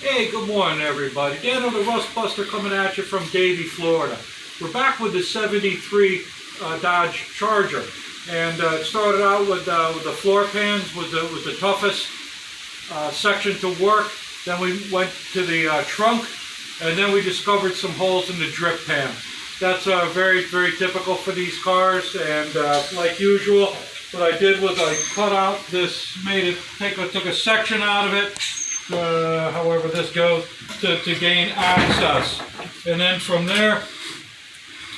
Hey, good morning everybody. Dano the Rust Buster coming at you from Davie, Florida. We're back with the 73 Dodge Charger. And it started out with the floor pans was the toughest section to work. Then we went to the trunk, and then we discovered some holes in the drip pan. That's very typical for these cars, and like usual, what I did was I cut out this, took a section out of it, however this goes, to gain access. And then from there,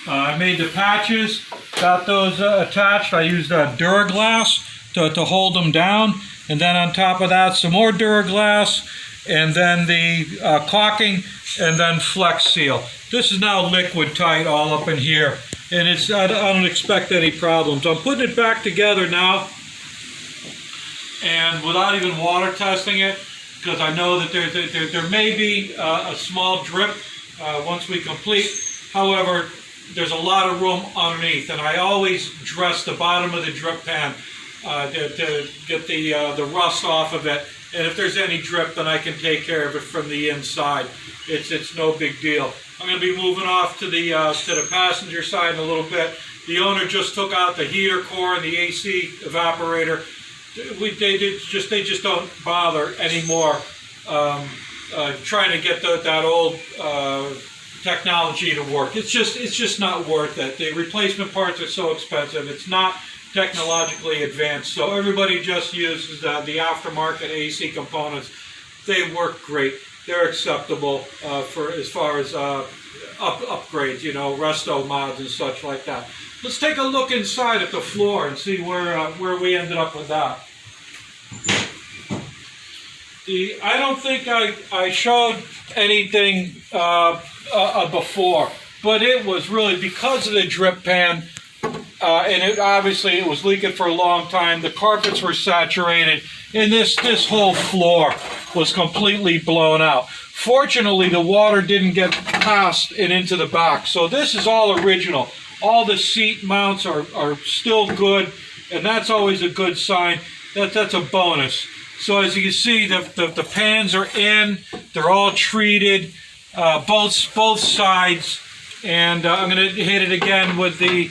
I made the patches, got those attached. I used Duraglass to hold them down, and then on top of that some more Duraglass, and then the caulking, and then Flex Seal. This is now liquid tight all up in here, and I don't expect any problems. I'm putting it back together now, and without even water testing it, because I know that there may be a small drip once we complete. However, there's a lot of room underneath, and I always dress the bottom of the drip pan to get the rust off of it. And if there's any drip, then I can take care of it from the inside. It's no big deal. I'm going to be moving off to the passenger side in a little bit. The owner just took out the heater core and the AC evaporator. They just don't bother anymore trying to get that old technology to work. It's just not worth it. The replacement parts are so expensive. It's not technologically advanced, so everybody just uses the aftermarket AC components. They work great. They're acceptable for as far as upgrades, you know, resto mods and such like that. Let's take a look inside at the floor and see where we ended up with that. I don't think I showed anything before, but it was really because of the drip pan. And obviously it was leaking for a long time. The carpets were saturated, and this whole floor was completely blown out. Fortunately, the water didn't get past and into the back, so this is all original. All the seat mounts are still good, and that's always a good sign. That's a bonus. So as you can see, the pans are in. They're all treated, both sides, and I'm going to hit it again with the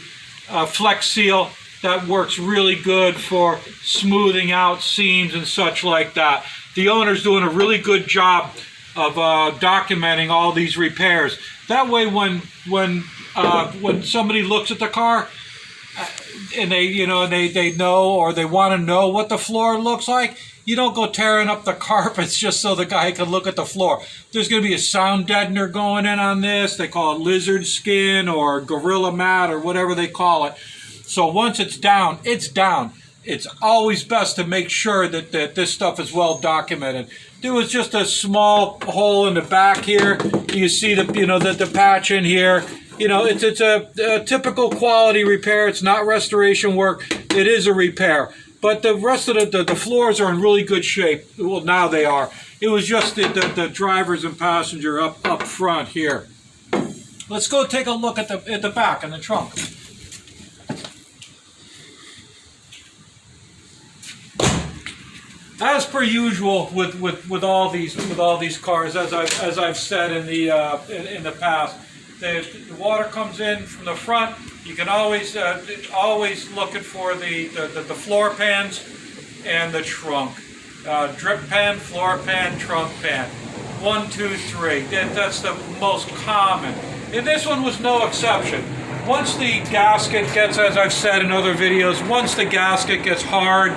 Flex Seal. That works really good for smoothing out seams and such like that. The owner's doing a really good job of documenting all these repairs. That way, when somebody looks at the car and they know, or they want to know what the floor looks like, you don't go tearing up the carpets just so the guy can look at the floor. There's going to be a sound deadener going in on this. They call it lizard skin or gorilla mat or whatever they call it. So once it's down, it's down. It's always best to make sure that this stuff is well documented. There was just a small hole in the back here. You see the patch in here. You know, it's a typical quality repair. It's not restoration work. It is a repair. But the rest of the floors are in really good shape. Well, now they are. It was just the drivers and passenger up front here. Let's go take a look at the back and the trunk. As per usual with all these cars, as I've said in the past, the water comes in from the front. You can always looking for the floor pans and the trunk. Drip pan, floor pan, trunk pan. 1, 2, 3. That's the most common. And this one was no exception. Once the gasket gets, as I've said in other videos, once the gasket gets hard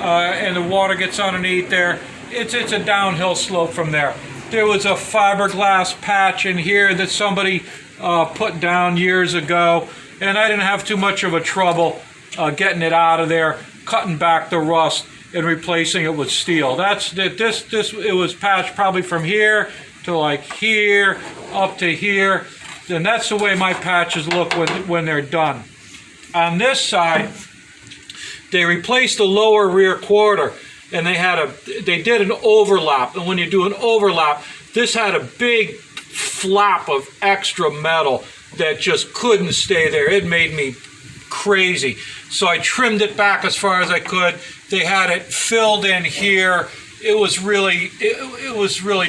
and the water gets underneath there, it's a downhill slope from there. There was a fiberglass patch in here that somebody put down years ago, and I didn't have too much of a trouble getting it out of there, cutting back the rust and replacing it with steel. It was patched probably from here to like here up to here, and that's the way my patches look when they're done. On this side, they replaced the lower rear quarter, and they did an overlap. And when you do an overlap, this had a big flap of extra metal that just couldn't stay there. It made me crazy. So I trimmed it back as far as I could. They had it filled in here. It was really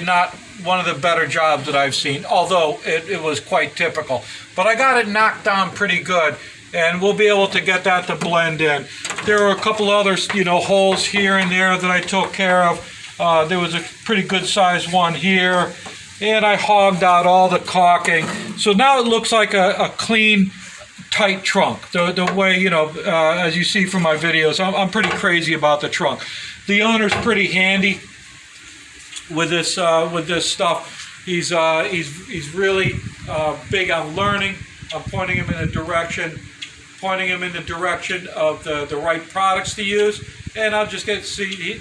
not one of the better jobs that I've seen, although it was quite typical. But I got it knocked down pretty good, and we'll be able to get that to blend in. There are a couple other, holes here and there that I took care of. There was a pretty good sized one here, and I hogged out all the caulking. So now it looks like a clean, tight trunk. The way, as you see from my videos, I'm pretty crazy about the trunk. The owner's pretty handy with this stuff. He's really big on learning. I'm pointing him in the direction of the right products to use, and I'll just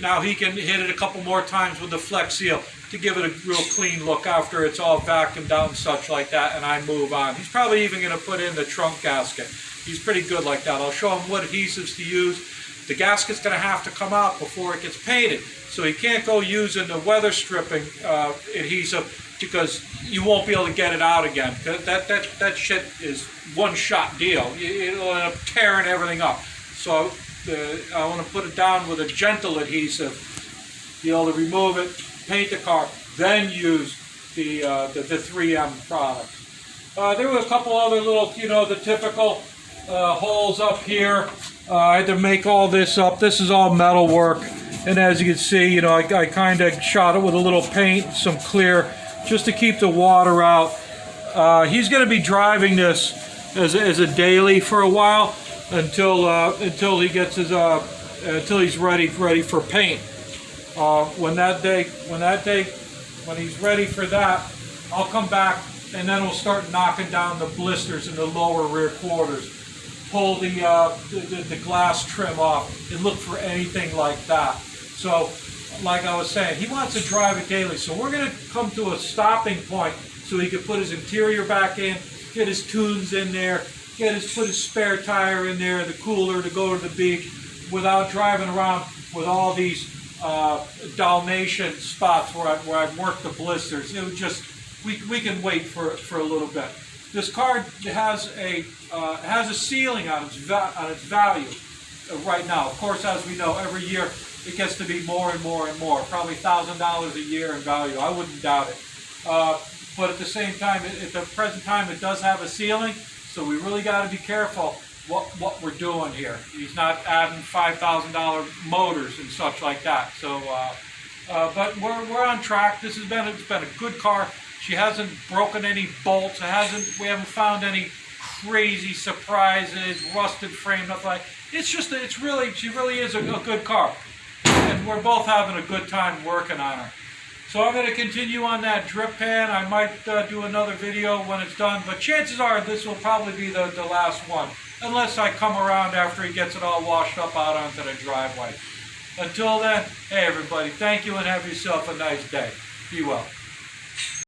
now he can hit it a couple more times with the Flex Seal to give it a real clean look after it's all vacuumed out and such like that, and I move on. He's probably even going to put in the trunk gasket. He's pretty good like that. I'll show him what adhesives to use. The gasket's going to have to come out before it gets painted, so he can't go using the weather stripping adhesive, because you won't be able to get it out again. That shit is one-shot deal. It'll end up tearing everything up. So I want to put it down with a gentle adhesive, be able to remove it, paint the car, then use the 3M product. There were a couple other little, the typical holes up here. I had to make all this up. This is all metal work, and as you can see, I kind of shot it with a little paint, some clear, just to keep the water out. He's going to be driving this as a daily for a while until he gets his until he's ready for paint. When he's ready for that, I'll come back, and then we'll start knocking down the blisters in the lower rear quarters. Pull the glass trim off and look for anything like that. So, like I was saying, he wants to drive it daily, so we're going to come to a stopping point so he can put his interior back in, get his tunes in there, put his spare tire in there, the cooler to go to the beach, without driving around with all these Dalmatian spots where I've worked the blisters. It was just, we can wait for a little bit. This car has a ceiling on its value right now. Of course, as we know, every year it gets to be more and more and more, probably $1,000 a year in value. I wouldn't doubt it. But at the same time, at the present time, it does have a ceiling, so we really got to be careful what we're doing here. He's not adding $5,000 motors and such like that. So, but we're on track. It's been a good car. She hasn't broken any bolts. We haven't found any crazy surprises, rusted frame, nothing like. She really is a good car, and we're both having a good time working on her. So I'm going to continue on that drip pan. I might do another video when it's done, but chances are this will probably be the last one, unless I come around after he gets it all washed up out onto the driveway. Until then, hey everybody, thank you and have yourself a nice day. Be well.